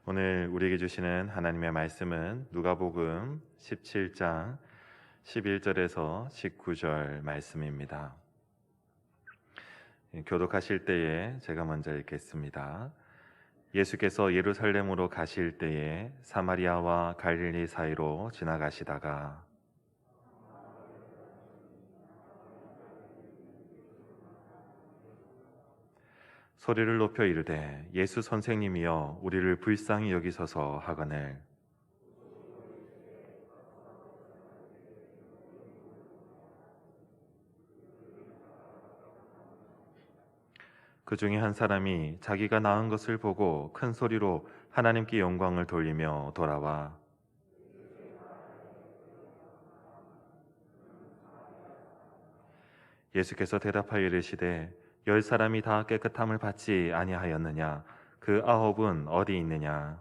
오늘 우리에게 주시는 하나님의 말씀은 누가복음 17장 11절에서 19절 말씀입니다. 교독하실 때에 제가 먼저 읽겠습니다. 예수께서 예루살렘으로 가실 때에 사마리아와 갈릴리 사이로 지나가시다가 소리를 높여 이르되 예수 선생님이여 우리를 불쌍히 여기소서 하거늘 그 중에 한 사람이 자기가 낳은 것을 보고 큰 소리로 하나님께 영광을 돌리며 돌아와 예수께서 대답하여 이르시되 10사람이 다 깨끗함을 받지 아니하였느냐? 그 9은 어디 있느냐?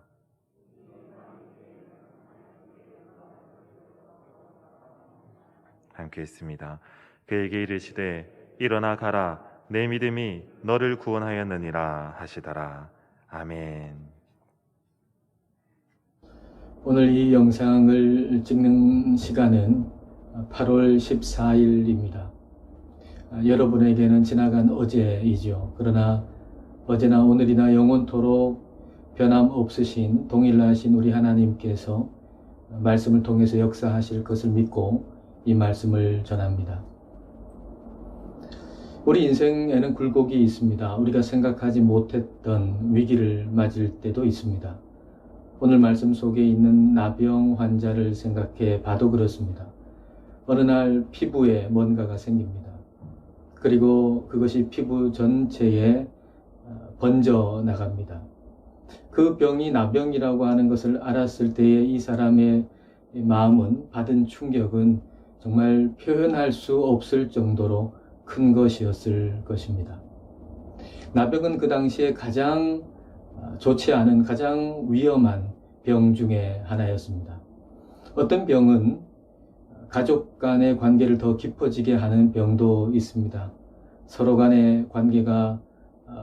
함께 있습니다. 그에게 이르시되 일어나 가라 내 믿음이 너를 구원하였느니라 하시더라. 아멘. 오늘 이 영상을 찍는 시간은 8월 14일입니다. 여러분에게는 지나간 어제이죠. 그러나 어제나 오늘이나 영원토록 변함없으신 동일하신 우리 하나님께서 말씀을 통해서 역사하실 것을 믿고 이 말씀을 전합니다. 우리 인생에는 굴곡이 있습니다. 우리가 생각하지 못했던 위기를 맞을 때도 있습니다. 오늘 말씀 속에 있는 나병 환자를 생각해 봐도 그렇습니다. 어느 날 피부에 뭔가가 생깁니다. 그리고 그것이 피부 전체에 번져 나갑니다. 그 병이 나병이라고 하는 것을 알았을 때에 이 사람의 마음은 받은 충격은 정말 표현할 수 없을 정도로 큰 것이었을 것입니다. 나병은 그 당시에 가장 좋지 않은 가장 위험한 병 중에 하나였습니다. 어떤 병은 가족 간의 관계를 더 깊어지게 하는 병도 있습니다. 서로 간의 관계가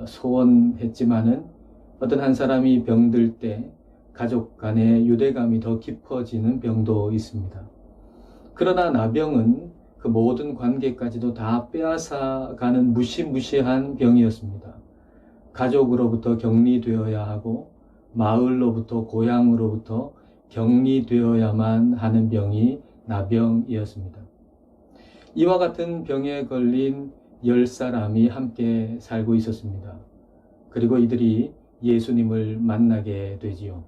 소원했지만은 어떤 한 사람이 병들 때 가족 간의 유대감이 더 깊어지는 병도 있습니다. 그러나 나병은 그 모든 관계까지도 다 빼앗아가는 무시무시한 병이었습니다. 가족으로부터 격리되어야 하고 마을로부터 고향으로부터 격리되어야만 하는 병이 나병이었습니다. 이와 같은 병에 걸린 10사람이 함께 살고 있었습니다. 그리고 이들이 예수님을 만나게 되지요.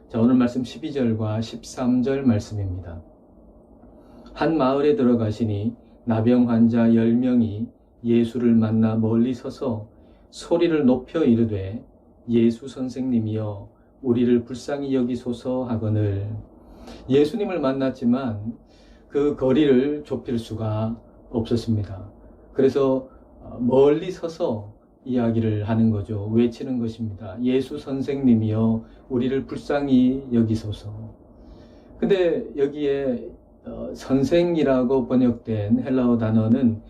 자, 오늘 말씀 12절과 13절 말씀입니다. 한 마을에 들어가시니 나병 환자 10명이 예수를 만나 멀리 서서 소리를 높여 이르되 예수 선생님이여 우리를 불쌍히 여기소서 하거늘. 예수님을 만났지만 그 거리를 좁힐 수가 없었습니다. 그래서 멀리 서서 이야기를 하는 거죠. 외치는 것입니다. 예수 선생님이여 우리를 불쌍히 여기소서. 근데 여기에 선생이라고 번역된 헬라어 단어는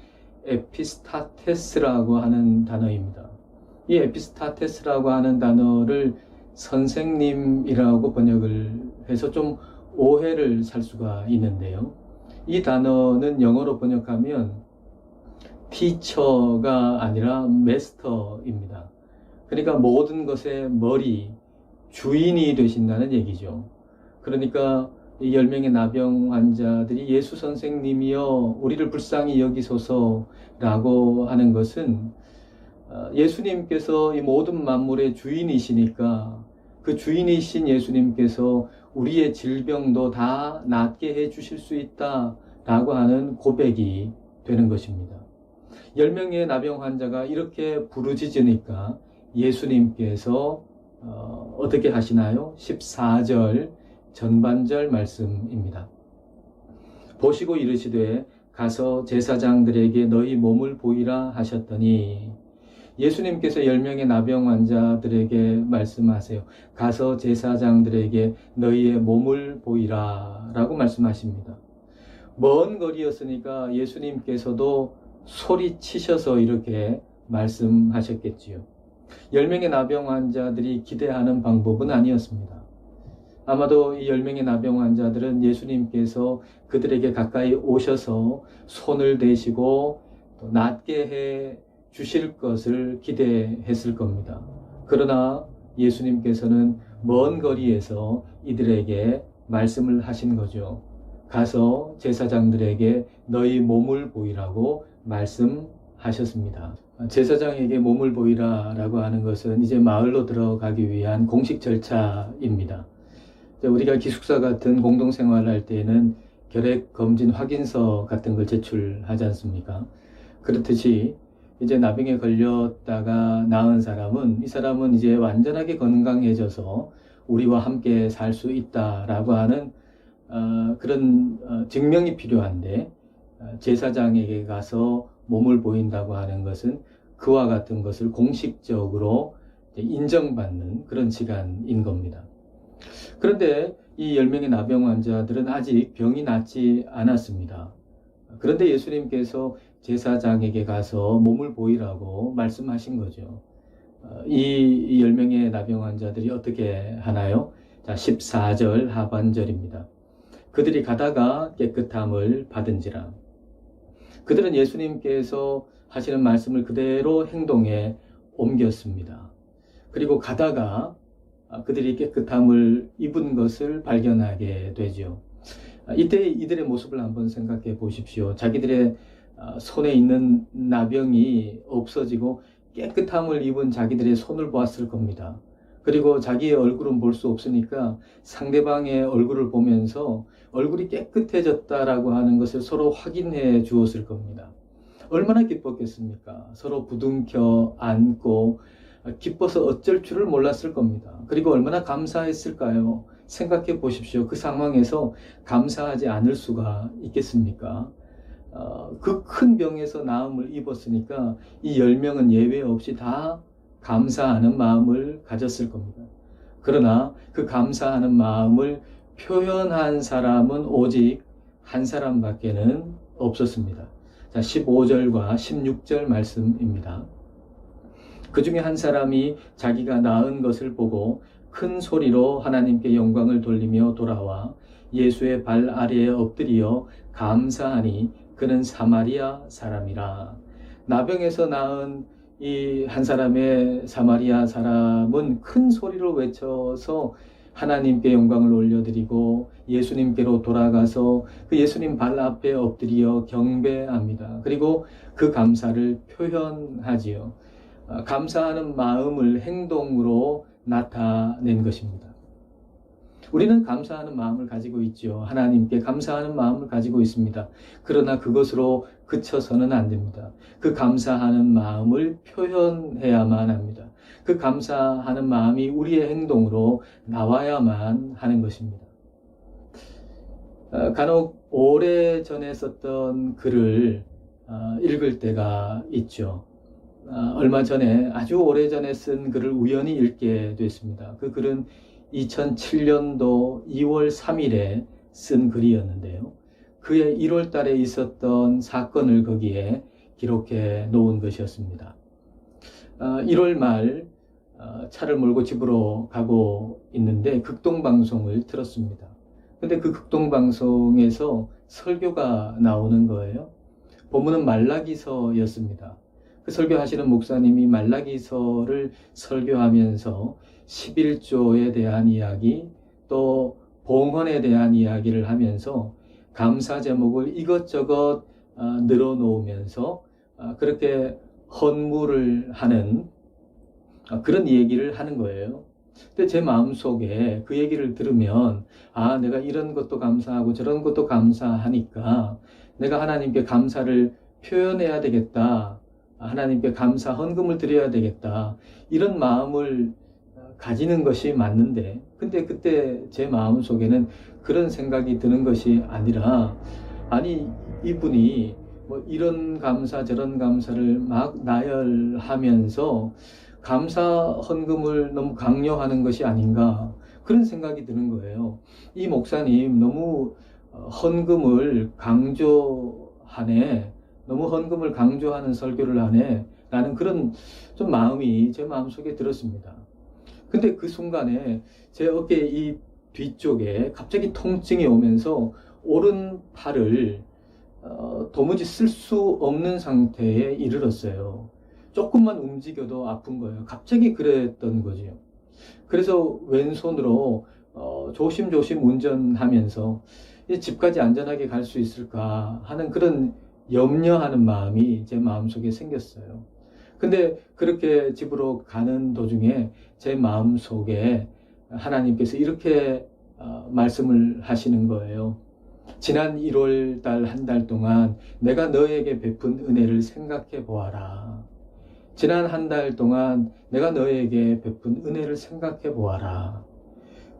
에피스타테스라고 하는 단어입니다. 이 에피스타테스라고 하는 단어를 선생님이라고 번역을 해서 좀 오해를 살 수가 있는데요. 이 단어는 영어로 번역하면 티처가 아니라 마스터입니다. 그러니까 모든 것의 머리, 주인이 되신다는 얘기죠. 그러니까 이 10명의 나병 환자들이 예수 선생님이여 우리를 불쌍히 여기소서라고 하는 것은 예수님께서 이 모든 만물의 주인이시니까 그 주인이신 예수님께서 우리의 질병도 다 낫게 해 주실 수 있다라고 하는 고백이 되는 것입니다. 10명의 나병 환자가 이렇게 부르짖으니까 예수님께서 어떻게 하시나요? 14절 전반절 말씀입니다. 보시고 이르시되 가서 제사장들에게 너희 몸을 보이라 하셨더니 예수님께서 10명의 나병 환자들에게 말씀하세요. 가서 제사장들에게 너희의 몸을 보이라 라고 말씀하십니다. 먼 거리였으니까 예수님께서도 소리치셔서 이렇게 말씀하셨겠지요. 10명의 나병 환자들이 기대하는 방법은 아니었습니다. 아마도 이 10명의 나병 환자들은 예수님께서 그들에게 가까이 오셔서 손을 대시고 또 낫게 해 주실 것을 기대했을 겁니다. 그러나 예수님께서는 먼 거리에서 이들에게 말씀을 하신 거죠. 가서 제사장들에게 너희 몸을 보이라고 말씀하셨습니다. 제사장에게 몸을 보이라라고 하는 것은 이제 마을로 들어가기 위한 공식 절차입니다. 우리가 기숙사 같은 공동생활을 할 때에는 결핵 검진 확인서 같은 걸 제출하지 않습니까? 그렇듯이 이제 나병에 걸렸다가 나은 사람은 이 사람은 이제 완전하게 건강해져서 우리와 함께 살 수 있다라고 하는 그런 증명이 필요한데 제사장에게 가서 몸을 보인다고 하는 것은 그와 같은 것을 공식적으로 인정받는 그런 시간인 겁니다. 그런데 이 10명의 나병 환자들은 아직 병이 낫지 않았습니다. 그런데 예수님께서 제사장에게 가서 몸을 보이라고 말씀하신 거죠. 이 10명의 나병 환자들이 어떻게 하나요? 자, 14절 하반절입니다. 그들이 가다가 깨끗함을 받은지라. 그들은 예수님께서 하시는 말씀을 그대로 행동에 옮겼습니다. 그리고 가다가 그들이 깨끗함을 입은 것을 발견하게 되죠. 이때 이들의 모습을 한번 생각해 보십시오. 자기들의 손에 있는 나병이 없어지고 깨끗함을 입은 자기들의 손을 보았을 겁니다. 그리고 자기의 얼굴은 볼 수 없으니까 상대방의 얼굴을 보면서 얼굴이 깨끗해졌다라고 하는 것을 서로 확인해 주었을 겁니다. 얼마나 기뻤겠습니까? 서로 부둥켜 안고 기뻐서 어쩔 줄을 몰랐을 겁니다. 그리고 얼마나 감사했을까요? 생각해 보십시오. 그 상황에서 감사하지 않을 수가 있겠습니까? 그 큰 병에서 나음을 입었으니까 이 10명은 예외 없이 다 감사하는 마음을 가졌을 겁니다. 그러나 그 감사하는 마음을 표현한 사람은 오직 한 사람밖에는 없었습니다. 자, 15절과 16절 말씀입니다. 그 중에 한 사람이 자기가 나은 것을 보고 큰 소리로 하나님께 영광을 돌리며 돌아와 예수의 발 아래에 엎드려 감사하니 그는 사마리아 사람이라. 나병에서 나은 이 한 사람의 사마리아 사람은 큰 소리로 외쳐서 하나님께 영광을 올려드리고 예수님께로 돌아가서 그 예수님 발 앞에 엎드려 경배합니다. 그리고 그 감사를 표현하지요. 감사하는 마음을 행동으로 나타낸 것입니다. 우리는 감사하는 마음을 가지고 있죠. 하나님께 감사하는 마음을 가지고 있습니다. 그러나 그것으로 그쳐서는 안 됩니다. 그 감사하는 마음을 표현해야만 합니다. 그 감사하는 마음이 우리의 행동으로 나와야만 하는 것입니다. 간혹 오래전에 썼던 글을 읽을 때가 있죠. 얼마 전에 아주 오래전에 쓴 글을 우연히 읽게 됐습니다. 그 글은 2007년도 2월 3일에 쓴 글이었는데요. 그해 1월 달에 있었던 사건을 거기에 기록해 놓은 것이었습니다. 1월 말 차를 몰고 집으로 가고 있는데 극동방송을 틀었습니다. 근데 그 극동방송에서 설교가 나오는 거예요. 본문은 말라기서였습니다. 그 설교하시는 목사님이 말라기서를 설교하면서 11조에 대한 이야기, 또 봉헌에 대한 이야기를 하면서 감사 제목을 이것저것 늘어놓으면서 그렇게 헌물을 하는 그런 얘기를 하는 거예요. 근데 제 마음속에 그 얘기를 들으면 내가 이런 것도 감사하고 저런 것도 감사하니까 내가 하나님께 감사를 표현해야 되겠다. 하나님께 감사 헌금을 드려야 되겠다. 이런 마음을 가지는 것이 맞는데, 근데 그때 제 마음속에는 그런 생각이 드는 것이 아니라, 아니 이분이 뭐 이런 감사 저런 감사를 막 나열하면서 감사 헌금을 너무 강요하는 것이 아닌가, 그런 생각이 드는 거예요. 이 목사님 너무 헌금을 강조하네, 너무 헌금을 강조하는 설교를 하네 라는 그런 좀 마음이 제 마음속에 들었습니다. 근데 그 순간에 제 어깨 이 뒤쪽에 갑자기 통증이 오면서 오른팔을 도무지 쓸 수 없는 상태에 이르렀어요. 조금만 움직여도 아픈 거예요. 갑자기 그랬던 거죠. 그래서 왼손으로 조심조심 운전하면서 집까지 안전하게 갈 수 있을까 하는 그런 염려하는 마음이 제 마음속에 생겼어요. 근데 그렇게 집으로 가는 도중에 제 마음속에 하나님께서 이렇게 말씀을 하시는 거예요. 지난 1월 달 한 달 동안 내가 너에게 베푼 은혜를 생각해 보아라. 지난 한 달 동안 내가 너에게 베푼 은혜를 생각해 보아라.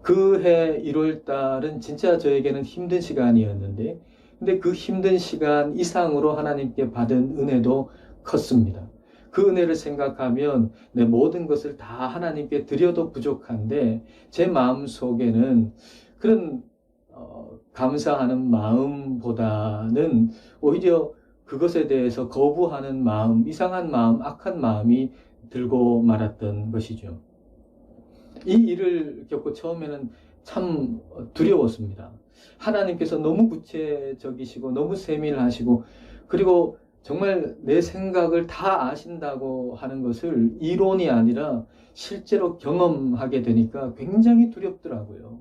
그 해 1월 달은 진짜 저에게는 힘든 시간이었는데, 근데 그 힘든 시간 이상으로 하나님께 받은 은혜도 컸습니다. 그 은혜를 생각하면 내 모든 것을 다 하나님께 드려도 부족한데, 제 마음 속에는 그런 감사하는 마음보다는 오히려 그것에 대해서 거부하는 마음, 이상한 마음, 악한 마음이 들고 말았던 것이죠. 이 일을 겪고 처음에는 참 두려웠습니다. 하나님께서 너무 구체적이시고 너무 세밀하시고, 그리고 정말 내 생각을 다 아신다고 하는 것을 이론이 아니라 실제로 경험하게 되니까 굉장히 두렵더라고요.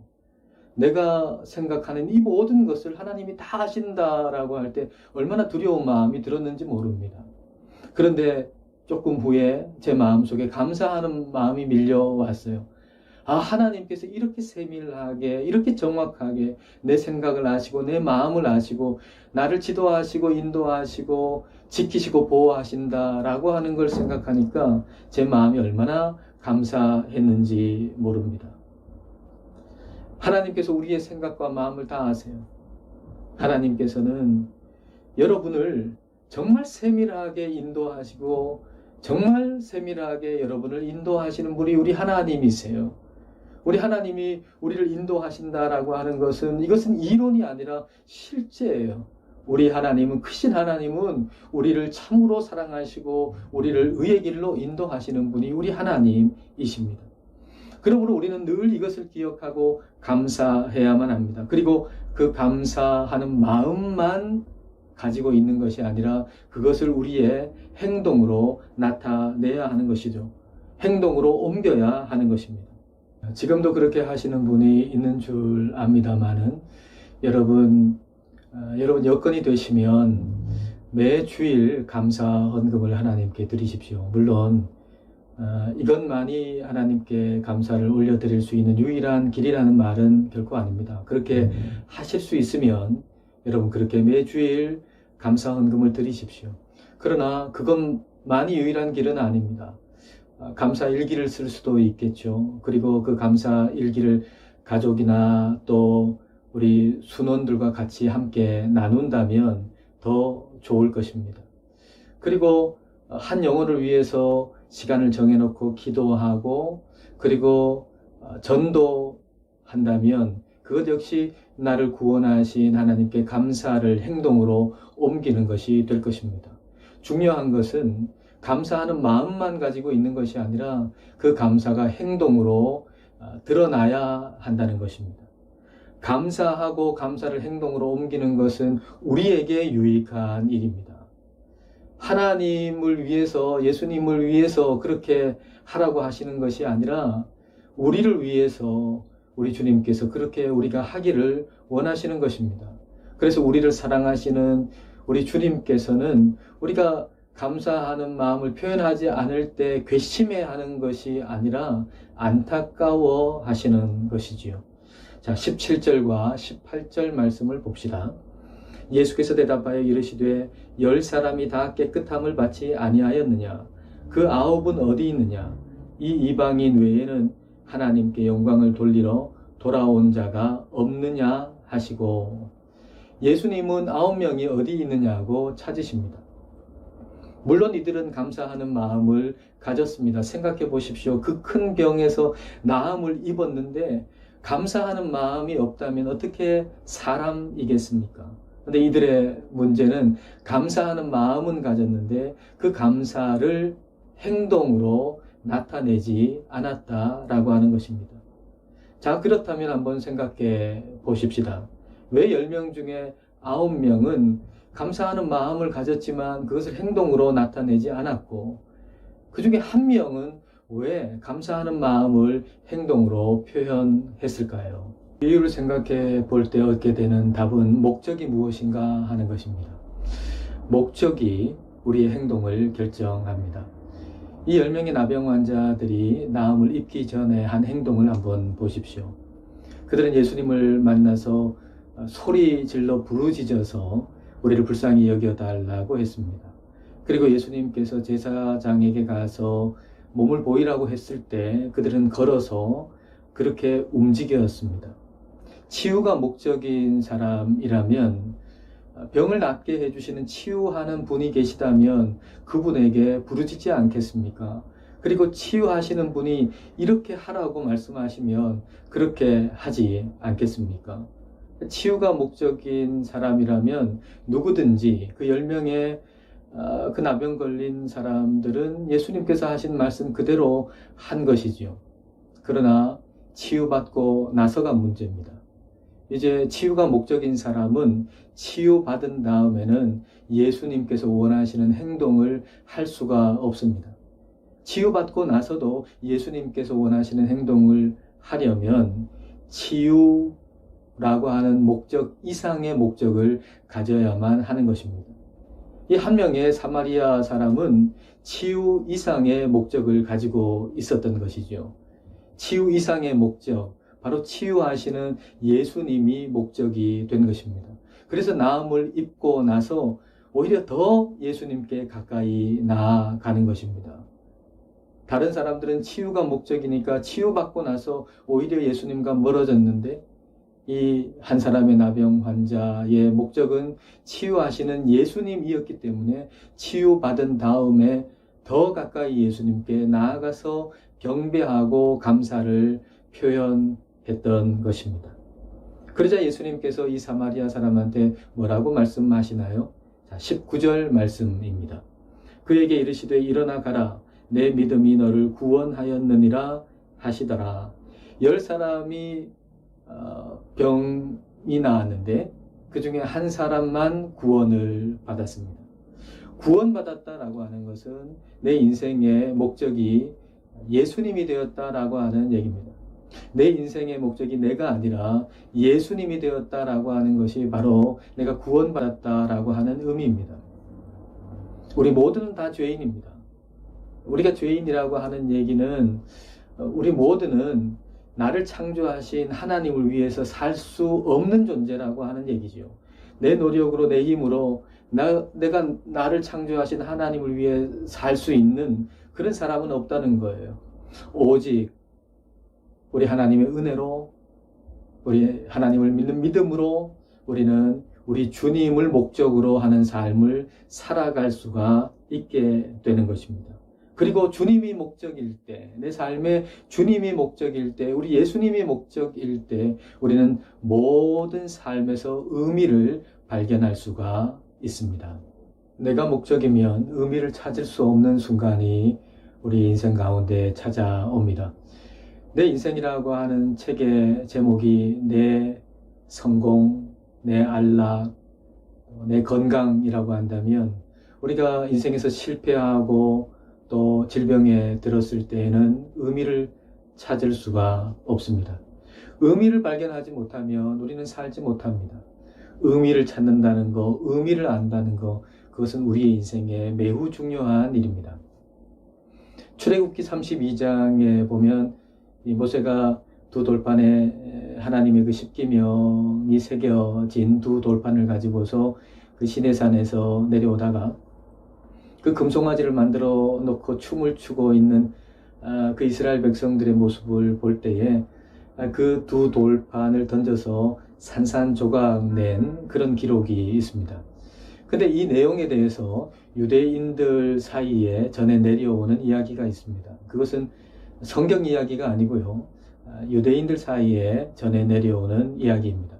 내가 생각하는 이 모든 것을 하나님이 다 아신다라고 할 때 얼마나 두려운 마음이 들었는지 모릅니다. 그런데 조금 후에 제 마음속에 감사하는 마음이 밀려왔어요. 아, 하나님께서 이렇게 세밀하게, 이렇게 정확하게 내 생각을 아시고 내 마음을 아시고 나를 지도하시고 인도하시고 지키시고 보호하신다라고 하는 걸 생각하니까 제 마음이 얼마나 감사했는지 모릅니다. 하나님께서 우리의 생각과 마음을 다 아세요. 하나님께서는 여러분을 정말 세밀하게 인도하시고 정말 세밀하게 여러분을 인도하시는 분이 우리 하나님이세요. 우리 하나님이 우리를 인도하신다라고 하는 것은 이것은 이론이 아니라 실제예요. 우리 하나님은, 크신 하나님은 우리를 참으로 사랑하시고 우리를 의의 길로 인도하시는 분이 우리 하나님이십니다. 그러므로 우리는 늘 이것을 기억하고 감사해야만 합니다. 그리고 그 감사하는 마음만 가지고 있는 것이 아니라 그것을 우리의 행동으로 나타내야 하는 것이죠. 행동으로 옮겨야 하는 것입니다. 지금도 그렇게 하시는 분이 있는 줄 압니다만은 여러분 여건이 되시면 매 주일 감사 헌금을 하나님께 드리십시오. 물론 이것만이 하나님께 감사를 올려드릴 수 있는 유일한 길이라는 말은 결코 아닙니다. 그렇게 하실 수 있으면 여러분 그렇게 매주일 감사 헌금을 드리십시오. 그러나 그것만이 유일한 길은 아닙니다. 감사 일기를 쓸 수도 있겠죠. 그리고 그 감사 일기를 가족이나 또 우리 순원들과 같이 함께 나눈다면 더 좋을 것입니다. 그리고 한 영혼을 위해서 시간을 정해놓고 기도하고 그리고 전도한다면 그것 역시 나를 구원하신 하나님께 감사를 행동으로 옮기는 것이 될 것입니다. 중요한 것은 감사하는 마음만 가지고 있는 것이 아니라 그 감사가 행동으로 드러나야 한다는 것입니다. 감사하고 감사를 행동으로 옮기는 것은 우리에게 유익한 일입니다. 하나님을 위해서, 예수님을 위해서 그렇게 하라고 하시는 것이 아니라 우리를 위해서 우리 주님께서 그렇게 우리가 하기를 원하시는 것입니다. 그래서 우리를 사랑하시는 우리 주님께서는 우리가 감사하는 마음을 표현하지 않을 때 괘씸해하는 것이 아니라 안타까워 하시는 것이지요. 자, 17절과 18절 말씀을 봅시다. 예수께서 대답하여 이르시되 10사람이 다 깨끗함을 받지 아니하였느냐? 그 9은 어디 있느냐? 이 이방인 외에는 하나님께 영광을 돌리러 돌아온 자가 없느냐 하시고, 예수님은 9명이 어디 있느냐고 찾으십니다. 물론 이들은 감사하는 마음을 가졌습니다. 생각해 보십시오. 그 큰 병에서 나음을 입었는데 감사하는 마음이 없다면 어떻게 사람이겠습니까? 근데 이들의 문제는 감사하는 마음은 가졌는데 그 감사를 행동으로 나타내지 않았다라고 하는 것입니다. 자, 그렇다면 한번 생각해 보십시다. 왜 10명 중에 9명은 감사하는 마음을 가졌지만 그것을 행동으로 나타내지 않았고, 그 중에 1명은 왜 감사하는 마음을 행동으로 표현했을까요? 이유를 생각해 볼 때 얻게 되는 답은 목적이 무엇인가 하는 것입니다. 목적이 우리의 행동을 결정합니다. 이 10명의 나병 환자들이 나음을 입기 전에 한 행동을 한번 보십시오. 그들은 예수님을 만나서 소리 질러 부르짖어서 우리를 불쌍히 여겨달라고 했습니다. 그리고 예수님께서 제사장에게 가서 몸을 보이라고 했을 때 그들은 걸어서 그렇게 움직였습니다. 치유가 목적인 사람이라면, 병을 낫게 해주시는 치유하는 분이 계시다면 그분에게 부르짖지 않겠습니까? 그리고 치유하시는 분이 이렇게 하라고 말씀하시면 그렇게 하지 않겠습니까? 치유가 목적인 사람이라면 누구든지 그 10명의 그 나병 걸린 사람들은 예수님께서 하신 말씀 그대로 한 것이지요. 그러나 치유받고 나서가 문제입니다. 이제 치유가 목적인 사람은 치유받은 다음에는 예수님께서 원하시는 행동을 할 수가 없습니다. 치유받고 나서도 예수님께서 원하시는 행동을 하려면 치유라고 하는 목적 이상의 목적을 가져야만 하는 것입니다. 이 한 명의 사마리아 사람은 치유 이상의 목적을 가지고 있었던 것이죠. 치유 이상의 목적, 바로 치유하시는 예수님이 목적이 된 것입니다. 그래서 나음을 입고 나서 오히려 더 예수님께 가까이 나아가는 것입니다. 다른 사람들은 치유가 목적이니까 치유받고 나서 오히려 예수님과 멀어졌는데, 이 한 사람의 나병 환자의 목적은 치유하시는 예수님이었기 때문에 치유받은 다음에 더 가까이 예수님께 나아가서 경배하고 감사를 표현했던 것입니다. 그러자 예수님께서 이 사마리아 사람한테 뭐라고 말씀하시나요? 자, 19절 말씀입니다. 그에게 이르시되 일어나 가라, 내 믿음이 너를 구원하였느니라 하시더라. 10사람이 병이 나왔는데 그 중에 한 사람만 구원을 받았습니다. 구원받았다라고 하는 것은 내 인생의 목적이 예수님이 되었다라고 하는 얘기입니다. 내 인생의 목적이 내가 아니라 예수님이 되었다라고 하는 것이 바로 내가 구원받았다라고 하는 의미입니다. 우리 모두는 다 죄인입니다. 우리가 죄인이라고 하는 얘기는 우리 모두는 나를 창조하신 하나님을 위해서 살 수 없는 존재라고 하는 얘기죠. 내 노력으로, 내 힘으로 내가 나를 창조하신 하나님을 위해 살 수 있는 그런 사람은 없다는 거예요. 오직 우리 하나님의 은혜로, 우리 하나님을 믿는 믿음으로 우리는 우리 주님을 목적으로 하는 삶을 살아갈 수가 있게 되는 것입니다. 그리고 주님이 목적일 때, 내 삶에 주님이 목적일 때, 우리 예수님이 목적일 때 우리는 모든 삶에서 의미를 발견할 수가 있습니다. 내가 목적이면 의미를 찾을 수 없는 순간이 우리 인생 가운데 찾아옵니다. 내 인생이라고 하는 책의 제목이 내 성공, 내 안락, 내 건강이라고 한다면 우리가 인생에서 실패하고 또 질병에 들었을 때에는 의미를 찾을 수가 없습니다. 의미를 발견하지 못하면 우리는 살지 못합니다. 의미를 찾는다는 것, 의미를 안다는 것, 그것은 우리의 인생에 매우 중요한 일입니다. 출애굽기 32장에 보면 이 모세가 두 돌판에 하나님의 그 십계명이 새겨진 두 돌판을 가지고서 그 시내산에서 내려오다가 그 금송아지를 만들어 놓고 춤을 추고 있는 그 이스라엘 백성들의 모습을 볼 때에 그 두 돌판을 던져서 산산조각 낸 그런 기록이 있습니다. 근데 이 내용에 대해서 유대인들 사이에 전해 내려오는 이야기가 있습니다. 그것은 성경 이야기가 아니고요. 유대인들 사이에 전해 내려오는 이야기입니다.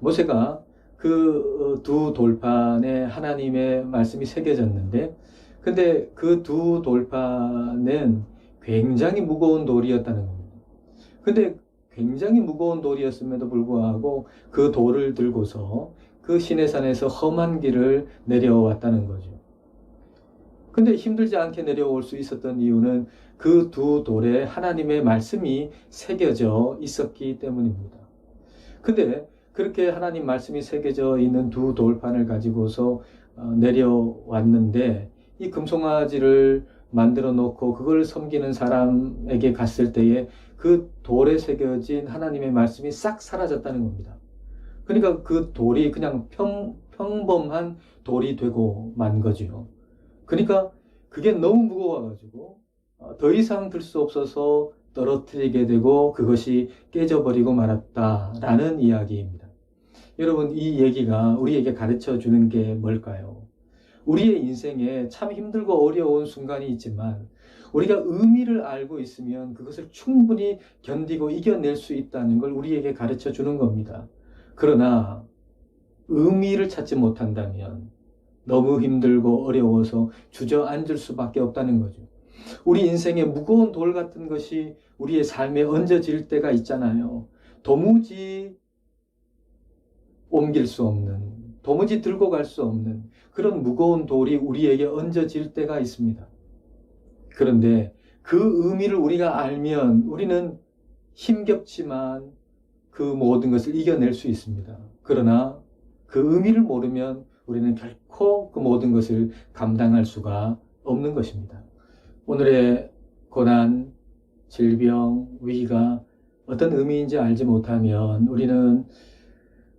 모세가 그 두 돌판에 하나님의 말씀이 새겨졌는데, 근데 그 두 돌판은 굉장히 무거운 돌이었다는 겁니다. 근데 굉장히 무거운 돌이었음에도 불구하고 그 돌을 들고서 그 시내산에서 험한 길을 내려왔다는 거죠. 근데 힘들지 않게 내려올 수 있었던 이유는 그 두 돌에 하나님의 말씀이 새겨져 있었기 때문입니다. 근데 그렇게 하나님 말씀이 새겨져 있는 두 돌판을 가지고서 내려왔는데, 이 금송아지를 만들어 놓고 그걸 섬기는 사람에게 갔을 때에 그 돌에 새겨진 하나님의 말씀이 싹 사라졌다는 겁니다. 그러니까 그 돌이 그냥 평범한 돌이 되고 만 거지요. 그러니까 그게 너무 무거워가지고 더 이상 들 수 없어서 떨어뜨리게 되고 그것이 깨져버리고 말았다라는 이야기입니다. 여러분, 이 얘기가 우리에게 가르쳐 주는 게 뭘까요? 우리의 인생에 참 힘들고 어려운 순간이 있지만 우리가 의미를 알고 있으면 그것을 충분히 견디고 이겨낼 수 있다는 걸 우리에게 가르쳐 주는 겁니다. 그러나 의미를 찾지 못한다면 너무 힘들고 어려워서 주저앉을 수밖에 없다는 거죠. 우리 인생에 무거운 돌 같은 것이 우리의 삶에 얹어질 때가 있잖아요. 도무지 옮길 수 없는, 도무지 들고 갈 수 없는 그런 무거운 돌이 우리에게 얹어질 때가 있습니다. 그런데 그 의미를 우리가 알면 우리는 힘겹지만 그 모든 것을 이겨낼 수 있습니다. 그러나 그 의미를 모르면 우리는 결코 그 모든 것을 감당할 수가 없는 것입니다. 오늘의 고난, 질병, 위기가 어떤 의미인지 알지 못하면 우리는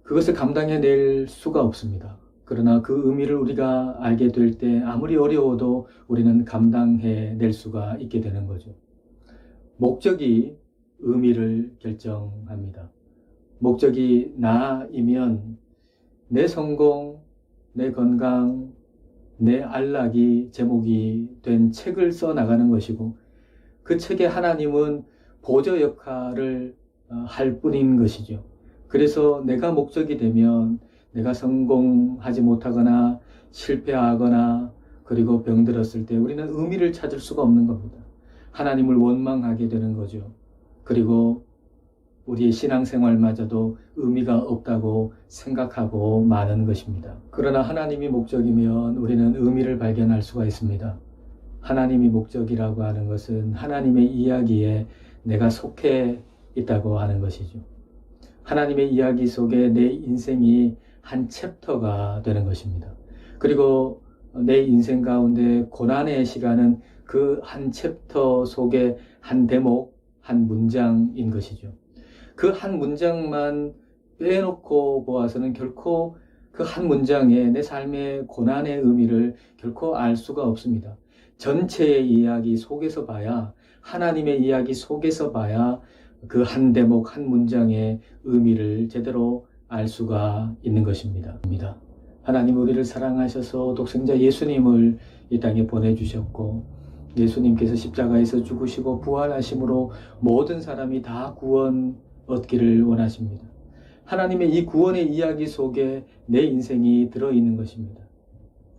그것을 감당해낼 수가 없습니다. 그러나 그 의미를 우리가 알게 될 때 아무리 어려워도 우리는 감당해낼 수가 있게 되는 거죠. 목적이 의미를 결정합니다. 목적이 나이면 내 성공, 내 건강, 내 안락이 제목이 된 책을 써 나가는 것이고, 그 책에 하나님은 보조 역할을 할 뿐인 것이죠. 그래서 내가 목적이 되면 내가 성공하지 못하거나 실패하거나 그리고 병들었을 때 우리는 의미를 찾을 수가 없는 겁니다. 하나님을 원망하게 되는 거죠. 그리고 우리의 신앙생활마저도 의미가 없다고 생각하고 마는 것입니다. 그러나 하나님이 목적이면 우리는 의미를 발견할 수가 있습니다. 하나님이 목적이라고 하는 것은 하나님의 이야기에 내가 속해 있다고 하는 것이죠. 하나님의 이야기 속에 내 인생이 한 챕터가 되는 것입니다. 그리고 내 인생 가운데 고난의 시간은 그 한 챕터 속에 한 대목, 한 문장인 것이죠. 그 한 문장만 빼놓고 보아서는 결코 그 한 문장에 내 삶의 고난의 의미를 결코 알 수가 없습니다. 전체의 이야기 속에서 봐야, 하나님의 이야기 속에서 봐야 그 한 대목, 한 문장의 의미를 제대로 알 수가 있는 것입니다. 하나님 우리를 사랑하셔서 독생자 예수님을 이 땅에 보내주셨고, 예수님께서 십자가에서 죽으시고 부활하심으로 모든 사람이 다 구원 얻기를 원하십니다. 하나님의 이 구원의 이야기 속에 내 인생이 들어있는 것입니다.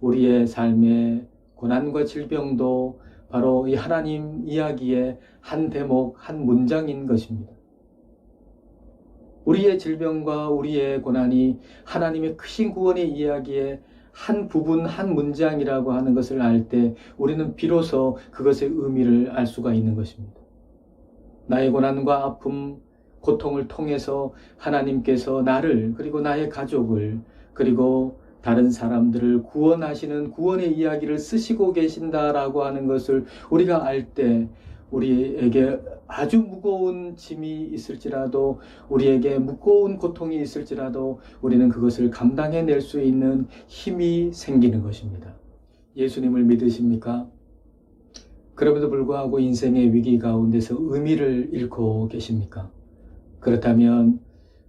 우리의 삶의 고난과 질병도 바로 이 하나님 이야기의 한 대목, 한 문장인 것입니다. 우리의 질병과 우리의 고난이 하나님의 크신 구원의 이야기의 한 부분, 한 문장이라고 하는 것을 알 때 우리는 비로소 그것의 의미를 알 수가 있는 것입니다. 나의 고난과 아픔, 고통을 통해서 하나님께서 나를, 그리고 나의 가족을, 그리고 다른 사람들을 구원하시는 구원의 이야기를 쓰시고 계신다라고 하는 것을 우리가 알 때 우리에게 아주 무거운 짐이 있을지라도, 우리에게 무거운 고통이 있을지라도 우리는 그것을 감당해낼 수 있는 힘이 생기는 것입니다. 예수님을 믿으십니까? 그럼에도 불구하고 인생의 위기 가운데서 의미를 잃고 계십니까? 그렇다면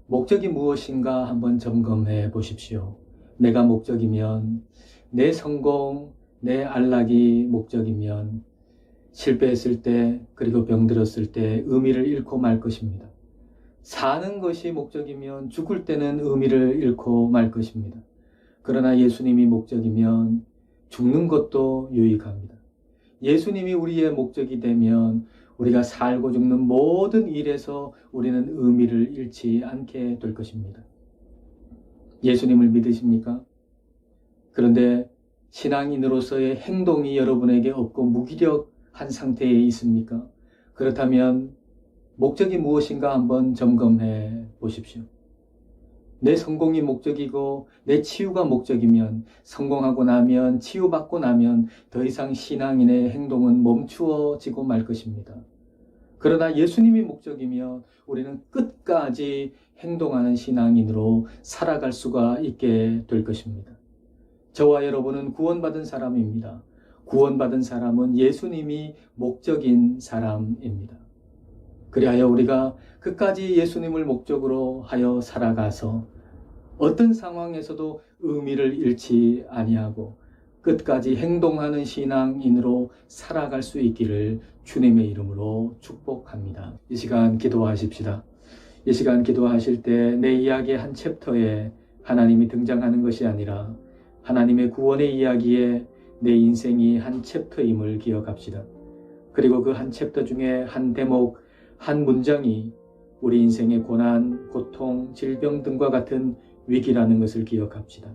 목적이 무엇인가 한번 점검해 보십시오. 내가 목적이면, 내 성공, 내 안락이 목적이면 실패했을 때, 그리고 병들었을 때 의미를 잃고 말 것입니다. 사는 것이 목적이면 죽을 때는 의미를 잃고 말 것입니다. 그러나 예수님이 목적이면 죽는 것도 유익합니다. 예수님이 우리의 목적이 되면 우리가 살고 죽는 모든 일에서 우리는 의미를 잃지 않게 될 것입니다. 예수님을 믿으십니까? 그런데 신앙인으로서의 행동이 여러분에게 없고 무기력한 상태에 있습니까? 그렇다면 목적이 무엇인가 한번 점검해 보십시오. 내 성공이 목적이고 내 치유가 목적이면, 성공하고 나면, 치유받고 나면 더 이상 신앙인의 행동은 멈추어지고 말 것입니다. 그러나 예수님이 목적이면 우리는 끝까지 행동하는 신앙인으로 살아갈 수가 있게 될 것입니다. 저와 여러분은 구원받은 사람입니다. 구원받은 사람은 예수님이 목적인 사람입니다. 그리하여 우리가 끝까지 예수님을 목적으로 하여 살아가서 어떤 상황에서도 의미를 잃지 아니하고 끝까지 행동하는 신앙인으로 살아갈 수 있기를 주님의 이름으로 축복합니다. 이 시간 기도하십시다. 이 시간 기도하실 때 내 이야기의 한 챕터에 하나님이 등장하는 것이 아니라 하나님의 구원의 이야기에 내 인생이 한 챕터임을 기억합시다. 그리고 그 한 챕터 중에 한 대목, 한 문장이 우리 인생의 고난, 고통, 질병 등과 같은 위기라는 것을 기억합시다.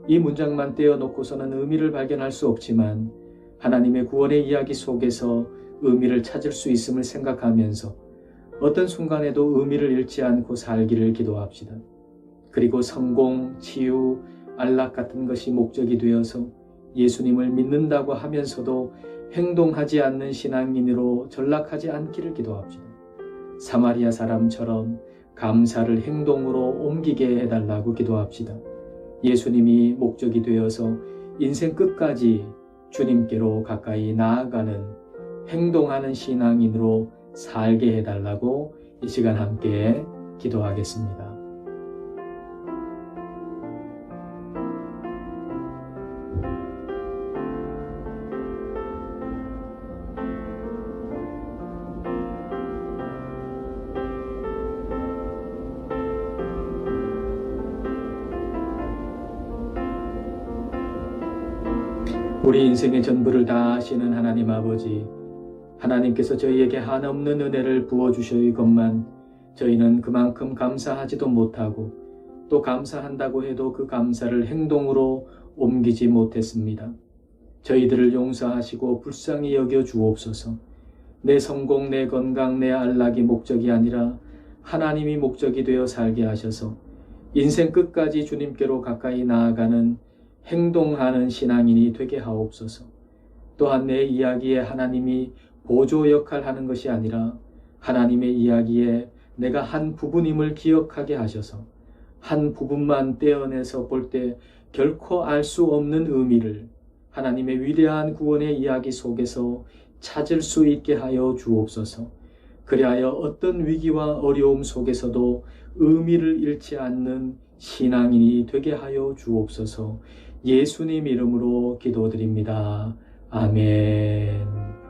이 문장만 떼어놓고서는 의미를 발견할 수 없지만 하나님의 구원의 이야기 속에서 의미를 찾을 수 있음을 생각하면서 어떤 순간에도 의미를 잃지 않고 살기를 기도합시다. 그리고 성공, 치유, 안락 같은 것이 목적이 되어서 예수님을 믿는다고 하면서도 행동하지 않는 신앙인으로 전락하지 않기를 기도합시다. 사마리아 사람처럼 감사를 행동으로 옮기게 해달라고 기도합시다. 예수님이 목적이 되어서 인생 끝까지 주님께로 가까이 나아가는 행동하는 신앙인으로 살게 해달라고 이 시간 함께 기도하겠습니다. 우리 인생의 전부를 다 아시는 하나님 아버지, 하나님께서 저희에게 한없는 은혜를 부어주셔이건만 저희는 그만큼 감사하지도 못하고 또 감사한다고 해도 그 감사를 행동으로 옮기지 못했습니다. 저희들을 용서하시고 불쌍히 여겨 주옵소서. 내 성공, 내 건강, 내 안락이 목적이 아니라 하나님이 목적이 되어 살게 하셔서 인생 끝까지 주님께로 가까이 나아가는 행동하는 신앙인이 되게 하옵소서. 또한 내 이야기에 하나님이 보조 역할 하는 것이 아니라 하나님의 이야기에 내가 한 부분임을 기억하게 하셔서 한 부분만 떼어내서 볼 때 결코 알 수 없는 의미를 하나님의 위대한 구원의 이야기 속에서 찾을 수 있게 하여 주옵소서. 그리하여 어떤 위기와 어려움 속에서도 의미를 잃지 않는 신앙인이 되게 하여 주옵소서. 예수님 이름으로 기도드립니다. 아멘.